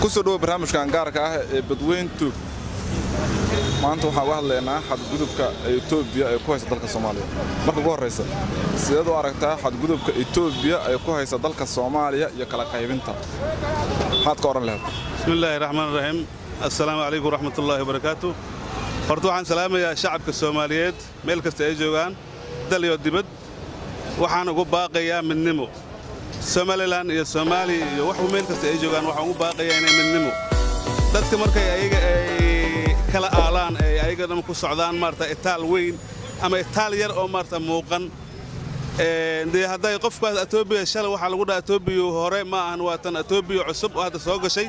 ku soo dhaw barnaamijkan gaarka ah ee badweyntu maanta waxaan uga hadlaynaa xadgudubka Itoobiya ay ku hayso dalka Soomaaliya marka ugu horeysa sidoo aragtaa xadgudubka Itoobiya ay ku hayso dalka Soomaaliya iyo kala qaybinta maxaad ka oran lahayd bismillaahir rahmaanir rahiim assalaamu alaykum waraxmatullaahi wabarakaatuh horta waxaan salaamayaa shacabka Soomaaliyeed meel kasta ay joogaan dal iyo dibad waxaan ugu baaqayaa midnimo Somaliland iyo Soomaaliya iyo wax meel kasta ay joogaan waxaan ugu baaqayaa inay midnimo dadka markay ayaga ay kala aalaan ay ayaga ku socdaan maarta itaal weyn ama itaal yar oo maarta muuqan haday qofkaas Itoobiya shalay waxa lagu dhahay Itoobiya hore ma ahan waatan Itoobiya cusub oo hadda soo gashay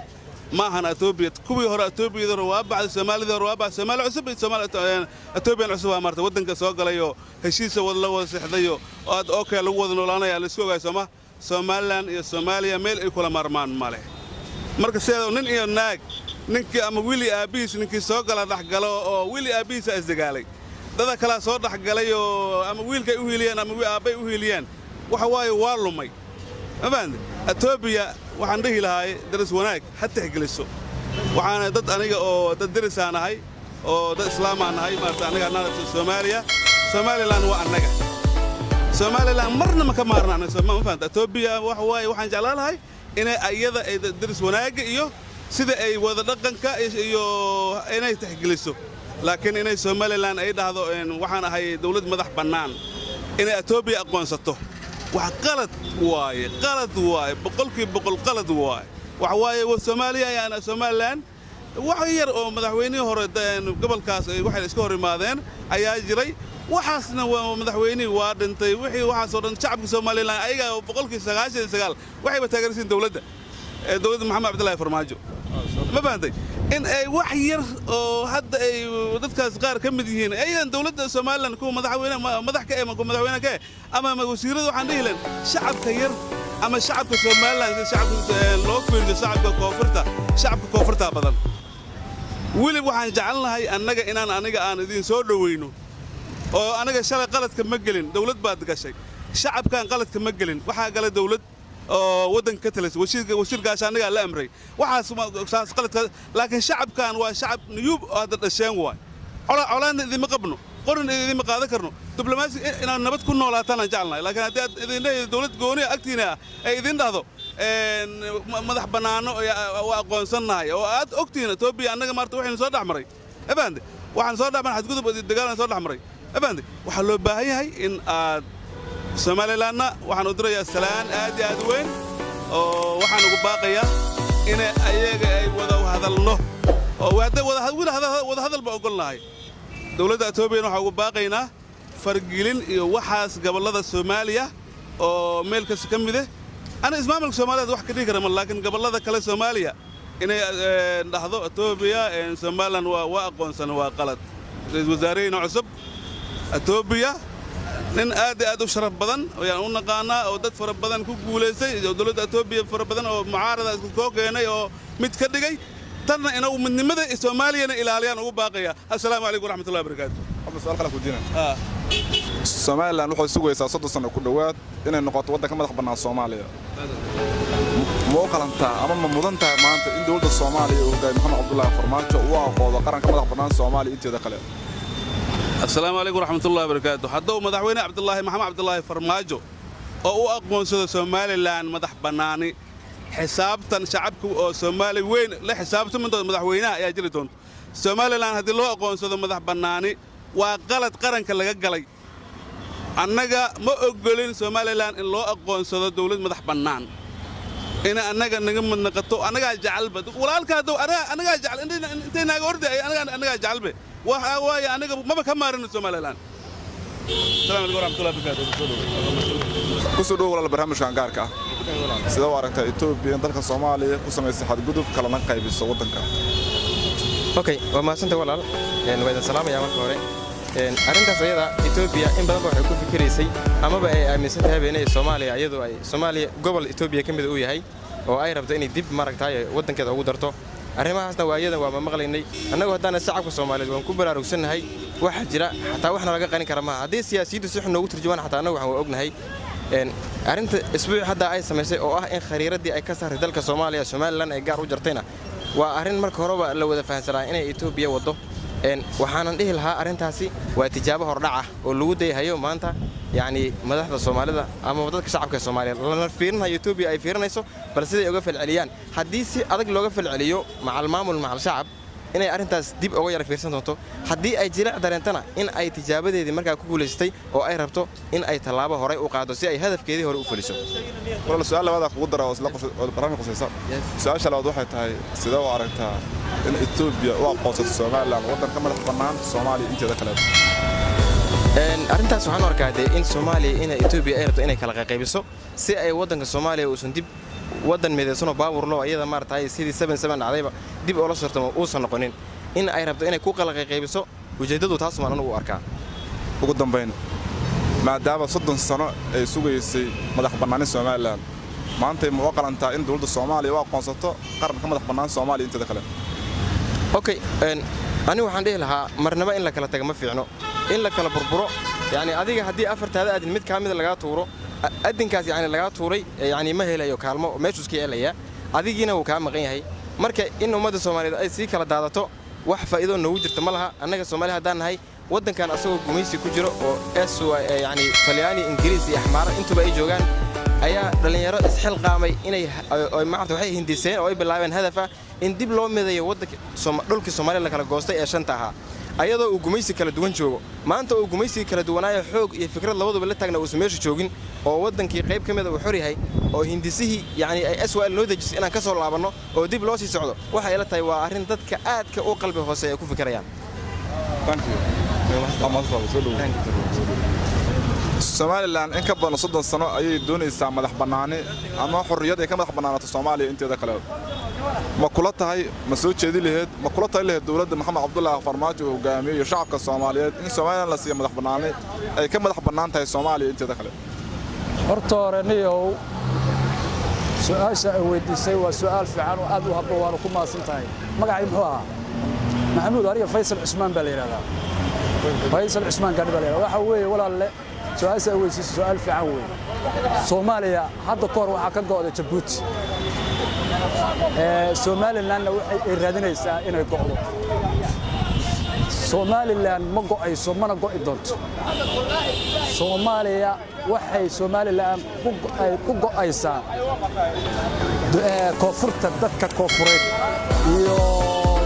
ma ahan Itoobiya kuwii hore Itoobiya waa bacda Soomaalida waa bacda Soomaali cusub Itoobiya cusub waa maarta wadanka soo galayo heshiisa wada la wada saxdayo oo aad okay lagu wada noolaanayaa la isku ogaay Somaliland iyo Soomaaliya meel ay kula marmaan male marka sidoo nin iyo naag ninkii ama wili aabiis ninkii soo gala dhaxgalo oo wili aabiis is dagaalay dad kala soo dhaxgalay oo ama wiilkay u hiiliyeen ama aabay u hiiliyeen waxa waaye waa lumay abaan Itoobiya waxaan dhihi lahaay daris wanaag hatta xigeliso waxaan dad aniga oo dad darisaanahay oo dad islaamaanahay maarta aniga naadka Soomaaliya Somaliland waa anaga Somaliland marna ma ka maarnaan ma faanta Itoobiya wax waaye waxaan jeclaanahay inay ayada ay daris wanaag iyo sida ay wada dhaqanka iyo inay taxgeliso laakiin inay Somaliland ay dhahdo waxaan ahay dawlad madax bannaan inay Itoobiya aqoonsato wax qalad waaye boqolkiiba boqol qalad waaye wax waaye Soomaaliya ayana Somaliland wax yar oo madaxweynihii hore gobolkaas ay waxay iska hor imaadeen ayaa jiray waxaasna madaxweynihii waa dhintay wixii waxaas oo dhan shacabka Somaliland ayaga boqolkiiba 99 waxay taageersan dawladda Maxamed Cabdullaahi Farmaajo ma faantay in ay wax yar oo hadda ay dadkaas qaar ka mid yihiin ayaan dawladda Somaliland ku madaxweynaha ka ama wasiirada waxaan dhihi lahayn shacabka yar ama shacabka Somaliland shacabka loo fiiriyo shacabka koonfurta badan wili waxaan jecelnahay annaga inaan aan idin soo dhaweyno oo anaga shalay qaladka ma gelin dawlad baad gashay shacabkan qaladka ma gelin waxa gala dawlad oo wadanka ka talaysa wasiirkaas anaga la amray waxaas qaladka laakiin shacabkan waa shacab niyub oo hadda dhasheen waay colaadna idin ma qabno qorin idin ma qaadan karno diblomaasi inaan nabad ku noolaataan aan jecelnahay laakiin haddii aad idin dawlad gooni agtiina ay idin dhahdo madax bannaano waa aqoonsanahay oo aad ogtiina Itoobiya anaga maarta waxaynu soo dhaxmaray abaande waxaan soo dhaxmaray xadgudub dagaal soo dhaxmaray abaande waxa loo baahan yahay in aad Somaliland waxaan u dirayaa salaan aad weyn oo waxaan ugu baaqayaa in ayaga ay wada hadalno oo wada hadal ba ogolnahay dawladda Itoobiya waxa ugu baaqaynaa fargilin iyo waxaas gobolada Soomaaliya oo meel ka mid ah ana ismaamulka Soomaaliyeed wax ka dhigi kara laakiin gobolada kale Soomaaliya inay dhahdo Itoobiya Somaliland waa aqoonsan waa qalad wasaarayna cusub Itoobiya nin aad u sharaf badan oo u naqaana oo dad fara badan ku guuleysay dawladda Itoobiya fara badan oo mucaarada isku kooxeynay oo mid ka dhigay tanna inuu midnimada Soomaaliyana ilaaliyaan ugu baaqaya assalaamu alaykum waraxmatullaahi wabarakaatuh abba su'aal kala ku diina Somaliland wuxuu sugaysaa 30 sano ku dhawaad inay noqoto waddanka madax bannaan Soomaaliya ma qalantaa ama ma mudantaa maanta in dawladda Soomaaliya uu hogaamiyo Maxamed Cabdullaahi Farmaajo uu aqoonso qaranka madax bannaan Soomaaliya inteeda kale السلام عليكم ورحمة الله وبركاته حدو مدحوينه محمد عبد الله فرماجو oo u aqoonsado Somaliland madax banaani xisaabtan shacabku oo Soomaali weyn la xisaabtan madaxweynaha ayaa jiri doonto Somaliland hadii loo aqoonsado madax banaani waa qalad qaranka laga galay annaga ma ogolin Somaliland in loo aqoonsado dawlad madax banaan in annaga naga madnaqato annaga jecelba walaalka hadoo annaga jecel intee naga orday annaga jecelba waxa waaye aniga ma ka maarino Somaliland السلام عليكم ورحمة الله وبركاته ku soo dhaw walaal barnaamijkan gaarka ah sida u aragtaa Itoobiya in dalka Soomaaliya ku sameysay xadgudub kala man qaybiso wadanka waa maasanta walaal wayda salaamaya marka hore arintaas ayada Itoobiya in badan waxay ku fikiraysay amaba ay aaminsan tahay inay Soomaaliya iyadoo ay Soomaaliya gobol Itoobiya kamid u yahay oo ay rabto inay dib maragtaay wadankeeda ugu darto arrimahaasna waa iyada waa ma maqlaynay annagu haddana shacabka Soomaaliyeed waan ku baraarugsanahay waxa jira xataa waxna laga qanin kara ma haddii siyaasiyiintu si xun ugu turjumaan xataa annagu waxaan ognahay arrinta isbuuc hadda ay samaysay oo ah in khariiradii ay ka saaray dalka Soomaaliya Somaliland ay gaar u jartayna waa arrin marka horeba la wada fahansanaa inay Itoobiya wado waxaanan dhihi lahaa arrintaasi waa tijaabo hordhac ah oo lagu dayahayo maanta يعني مدحda Soomaalida ama dadka shacabka Soomaaliyeed la fiirinayo Itoobiya ay fiirinayso bal sida ay uga falceliyaan hadii si adag looga falceliyo macal maamul macal shacab inay arrintaas dib uga yar fiirsan doonto hadii ay jilaac dareentana in ay tijaabadeedii markaa ku guuleystay oo ay rabto in ay talaabo hore u qaado si ay hadafkeedii hore u fuliso wala su'aal labada ugu daro isla barnaamij qosaysa su'aasha labaad waxay tahay sida u aragtaa in Itoobiya oo aqoonsato Soomaaliland wadan ka madax bannaan Soomaaliya inteeda kale arrintaas waxaan arkaa in Soomaaliya in Itoobiya ay rabto inay kala qaybiso si ay wadanka Soomaaliya uusan dib wadan midaysan oo baabur loo ayada maartay sidii 77 dhacdayba dib oo la sirtamo uusan noqonin in ay rabto inay ku kala qaybiso ujeedadu taas ma anagu arkaa ugu dambeyn maadaama 30 sano ay sugaysay madax bannaani Soomaaliland maanta ma waqalantaa in dawladda Soomaaliya waa aqoonsato qaran ka madax bannaan Soomaaliya inteeda kale okay ani waxaan dhihi lahaa marnaba in la kala tago ma fiicno in la kala burburo yani adiga hadii afartaada aadin mid ka mid laga tuuro adinkaas yani laga tuuray yani ma helayo kaalmo meeshu iska helaya adigina uu ka maqan yahay marka in ummadda Soomaaliyeed ay si kala daadato wax faa'iido noogu jirta malaha annaga Soomaali hadaan nahay wadankan asagoo gumaysi ku jiro oo yani Talyaani Ingiriisi iyo Axmaar intuba ay joogan ayaa dhalinyaro isxilqaamay inay maarta waxay hindiseen oo ay bilaabeen hadafa in dib loo midayo wadanka dhulkii Soomaaliya la kala goostay ee shanta ahaa ayadoo uu gumaysi kala duwan joogo maanta uu gumaysi kala duwanaayo xoog iyo fikrad labaduba la taagna uu meesha joogin oo wadankii qayb kamid ah uu xor yahay oo hindisihii yani ay SWL loo dejisay inaan ka soo laabano oo dib loo sii socdo waxa ay la tahay waa arrin dadka aadka u qalbi hooseeya ku fikirayaan Somaliland in ka badan 30 sano ayay doonaysaa madax bannaani ama xorriyad ay ka madax bannaanato Soomaaliya inteeda kale ma kula tahay ma soo jeedi lahayd ma kula tahay lahayd dawladda Maxamed Cabdullaahi Farmaajo oo hogaamiyo shacabka Soomaaliyeed in Somaliland la siiyo madax bannaani ay ka madax bannaan tahay Soomaaliya inteeda kale horta horeniyow su'aasha ay weydiisay waa su'aal fiican oo aad u habboon waan ku maasan tahay magacay muxuu ahaa maxamuud ariga Faysal Cusmaan baa la yiraahdaa Faysal Cusmaan gaadhi baa la yiraahdaa waxa weeye walaalle su'aasha ay weydiisay su'aal fiican weeye Soomaaliya hadda koor waxa ka go'day Djibouti Somaliland waxay raadinaysaa inay go'do Somaliland ma go'ayso mana go'i doonto Soomaaliya waxay Somaliland ku go'aysaa koonfurta dadka koonfureed iyo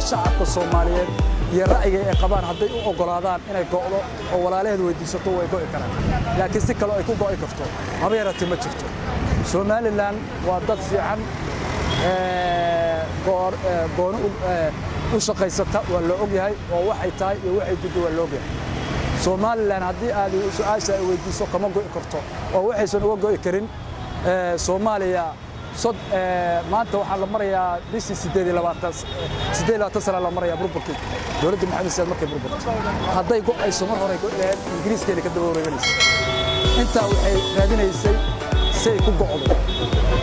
shacabka Soomaaliyeed iyo ra'yiga ay qabaan haday u ogolaadaan inay go'do oo walaalaheed weydiisato way go'i karaan laakiin si kale ay ku go'i karto haba yaraatee ma jirto Somaliland waa dad fiican goon u shaqaysata waa loo ogyahay oo waxay tahay iyo waxay guddo waa loo ogyahay Somaliland haddii aad su'aasha ay weydiiso kama go'i karto oo waxaysan uga go'i karin Soomaaliya maanta waxaa la marayaa bishii 28 sano la marayaa burburkii dawladda Maxamed Saad markay burburtay hadday go'ayso mar hore go'leed Ingiriiskeena ka daba wareeganaysa inta waxay raadinaysay say ku go'do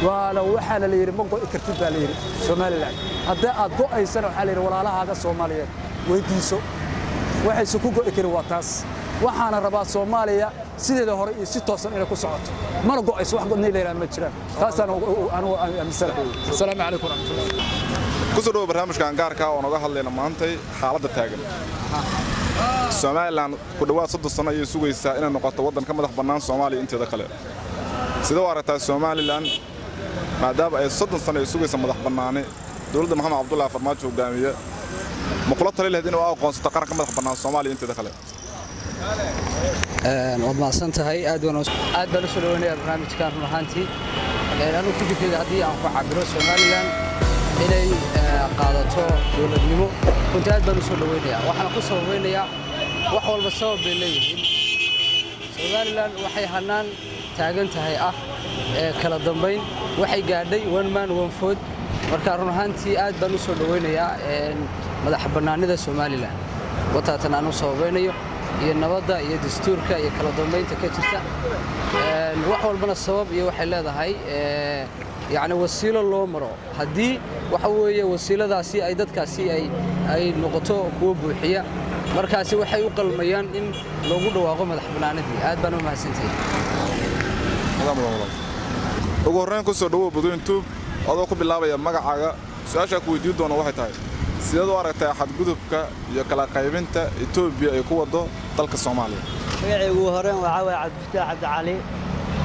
waana waxa la yiri ma go'i kartid baa la yiri Somaliland hadda aad go'aysana waxa la yiri walaalahaaga Soomaaliyeed weydiiso waxay ku go'i karin waa taas waxaana rabaa Soomaaliya sideeda hore iyo si toosan inay ku socoto mana go'ayso wax godnay leeyahay ma jiraan taasana anu amisalaam assalamu alaykum warahmatullahi ku soo dhaw barnaamijkan gaarka oo naga hadlayna maantay xaaladda taagan Somaliland ku dhawaad 30 sano ayay sugaysaa inay noqoto wadan ka madax bannaan Soomaaliya inteeda kale sida warata Somaliland maadaama ay 30 sano ay sugaysaa madax bannaani dawladda Maxamed Cabdullaahi Farmaajo hogaamiye ma kula tali lahayd inuu aqoonsato qaran ka madax bannaan Soomaaliya inteeda kale وما سنتهاي أدونا أدبر سلووني برنامج كان رهانتي أنا كنت في هذه أنفع عبر سوماليلاند إلى قادته دولة نمو كنت أدبر سلووني وحنا قصة ويني وحول بسبب اللي سوماليلاند وحي هنان تاجنتهاي كلا ضمبين وحي قاعدي وين مان وين فود مركان رهانتي أدبر سلووني ماذا حبنا نذا سوماليلاند وتاتنا نصوبينيو iyo nabadda iyo dastuurka iyo kala dambeynta ka jirta wax walbana sabab iyo waxay leedahay yaani wasiilo loo maro hadii waxa weeye wasiiladaasi ay dadkaasi ay noqoto kuwa buuxiya markaasi waxay u qalmayaan in lagu dhawaaqo madax bannaanidii aad baan u mahadsantahay ugu horreyn ku soo dhawow Badweyn Tube adoo ku bilaabaya magacaaga su'aasha ku weydiin doono waxay tahay sidaad u aragtaa xadgudubka iyo kala qaybinta Itoobiya ay ku wado dalka Soomaaliya magacaygu ugu horreyn waxa way Cabdifataax Cabdi Cali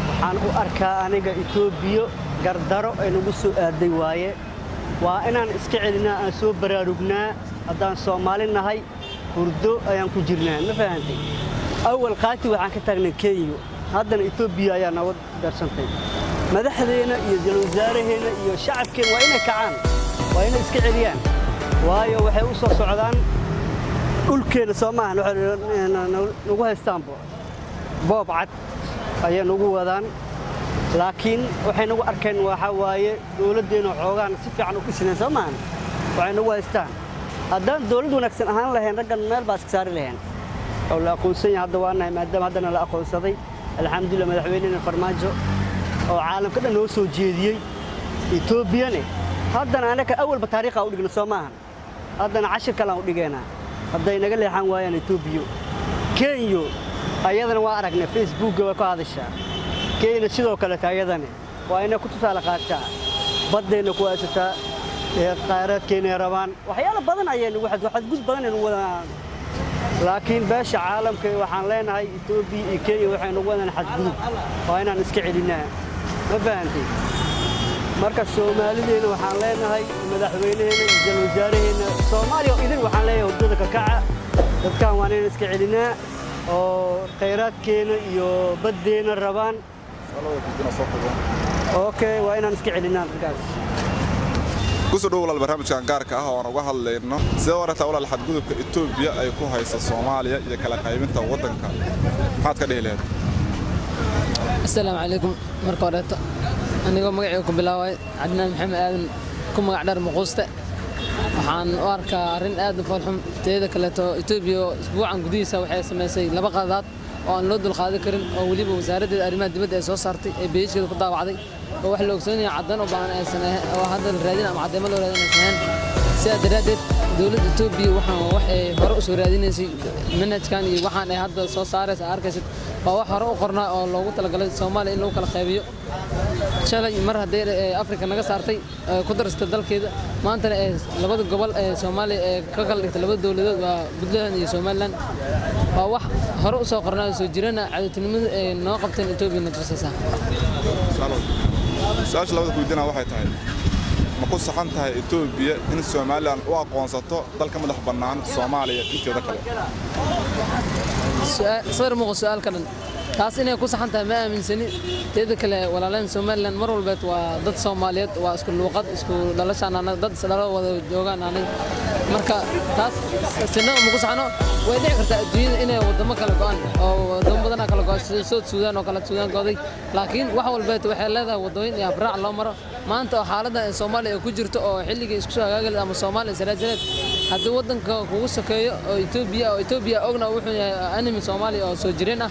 waxaan u arkaa aniga Itoobiya gardaro ay nagu soo aaday waaye waa inaan iska celinaa aan soo baraarugnaa haddaan Soomaali nahay hurdo ayaan ku jirnaa ma fahantay awal qaati waxaan ka taagnay Kenya haddana Itoobiya ayaa nabad darsantay madaxdeena iyo ra'iisul wasaaraheena iyo shacabkeena waa inay kacaan waa inay iska celiyaan waayo waxay u soo socdaan dhulkeena Soomaaliya waxay nagu haystaan boob cad ayay nagu wadaan laakiin waxay nagu arkeen waxa waaye dawladdeena xoogaan si fiican u dhisneen Soomaaliya waxay nagu haystaan haddaan dawlad wanaagsan ahaan lahayn raggan meel baa iska saari lahayn oo la aqoonsan yahay hadda waanahay maadaama haddana la aqoonsaday alxamdulillah madaxweynaha Farmaajo oo caalamka dhan noo soo jeediyey Itoobiyane haddana anaka awalba taariikha u dhigno Soomaaliya haddana 10 kale aan u dhigeynaa hadday naga leexan waayaan Itoobiya Kenya ayadana waa aragnay Facebook way ku hadashaa Kenya sidoo kale taayadana waa inay ku tusaale qaataa badeena ku haysataa khayraadkeena rabaan waxyaalo badan ayay nagu xadgudub badan ay wadaan laakiin beesha caalamka waxaan leenahay Itoobiya iyo Kenya waxay nagu wadaan xadgudub waa inaan iska celinaa ma fahantay marka Soomaaliyeena waxaan leenahay madaxweynaheena iyo ra'iisul wasaaraheena Soomaaliya idin waxaan leeyahay wadada ka kaca dadkan waa inaan iska celinaa oo khayraadkeena iyo badeena rabaan okay waa inaan iska celinaa dadkaas ku soo dhawow barnaamijkan gaarka ah oo aan uga hadlayno sida warata walaal xadgudubka Itoobiya ay ku hayso Soomaaliya iyo kala qaybinta wadanka maxaad ka dhihi lahayd السلام عليكم مركو ريتا أنا مقعي كم بلاوي عدنان محمد آدم كم قعدر مقوسته waxaan u arkaa arin aad u farxum teeda kale Itoobiya isbuucan gudihiisa waxay sameysay laba qadaad oo aan loo dul qaadan karin oo waliba wasaaradda arrimaha dibadda ay soo saartay ee beeshkeeda ku daawacday oo wax la ogsoonaya cadan oo baan ay sameeyay oo hadda raadin ama cadeemo loo raadinaysan sida daraadeed dawladda Itoobiya waxaan wax ay hore u soo raadinaysay manhajkan iyo waxaan ay hadda soo saaraysa arkaysid waa wax hore u qornaa oo loogu talagalay Soomaaliya in lagu kala qaybiyo shalay mar haday Afrika naga saartay ku darasta dalkeeda maanta labada gobol ee Soomaaliya ee ka kala dhigtay labada dawladood waa Puntland iyo Somaliland waa wax hore u soo qornaa soo jirana cadaaltinimada ee noo qabteen Itoobiya naftiisa su'aasha labada ku weydiinaa waxay tahay ma ku saxan tahay Itoobiya in Somaliland u aqoonsato dalka madax bannaan Soomaaliya inteeda kale su'aal kale taas inay ku saxan tahay ma aaminsani teeda kale walaaleen Somaliland mar walba waa dad Soomaaliyeed waa isku luqad isku dhalashaan dad isla wada joogaan aanay marka taas sinaba ma ku saxano way dhici kartaa adduunyada inay wadamo kala go'an oo wadamo badan kala go'an sida Suudaan oo kala Suudaan gooday laakiin wax walba waxay leedahay wadooyin iyo abraac loo maro maanta xaaladda Soomaaliya ku jirto oo xilliga isku soo hagaagay ama Soomaaliya saraajineed haddii wadanka kugu sokeeyo oo Itoobiya ogna wuxuu yahay animi Soomaaliya oo soo jireen ah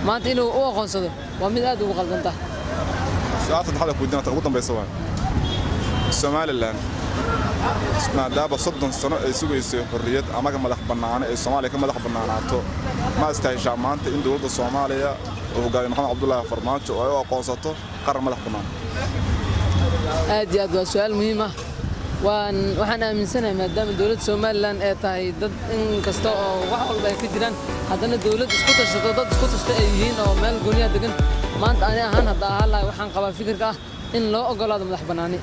maanta inuu u aqoonsado waa mid aad ugu qaldantaa saacad hada ku dinta ugu dambaysa waa Somaliland maadaama 30 sano ay sugayso xorriyad ama ka madax bannaan ee Soomaaliya ka madax bannaanaato ma istaayishaa maanta in dawladda Soomaaliya oo hogaamiye Maxamed Cabdullaahi Farmaajo ay u aqoonsato qaran madax bannaan aad iyo aad waa su'aal muhiim ah waxaan aaminsanahay maadaama dawladda Somaliland ay tahay dad in kasta oo wax walba ay ka jiraan haddana dawlad isku tashato dad isku tashta ay yihiin oo meel gooniya degan maanta ani ahaan hadda ahaa waxaan qabaa fikirka ah in loo ogolaado madax bannaani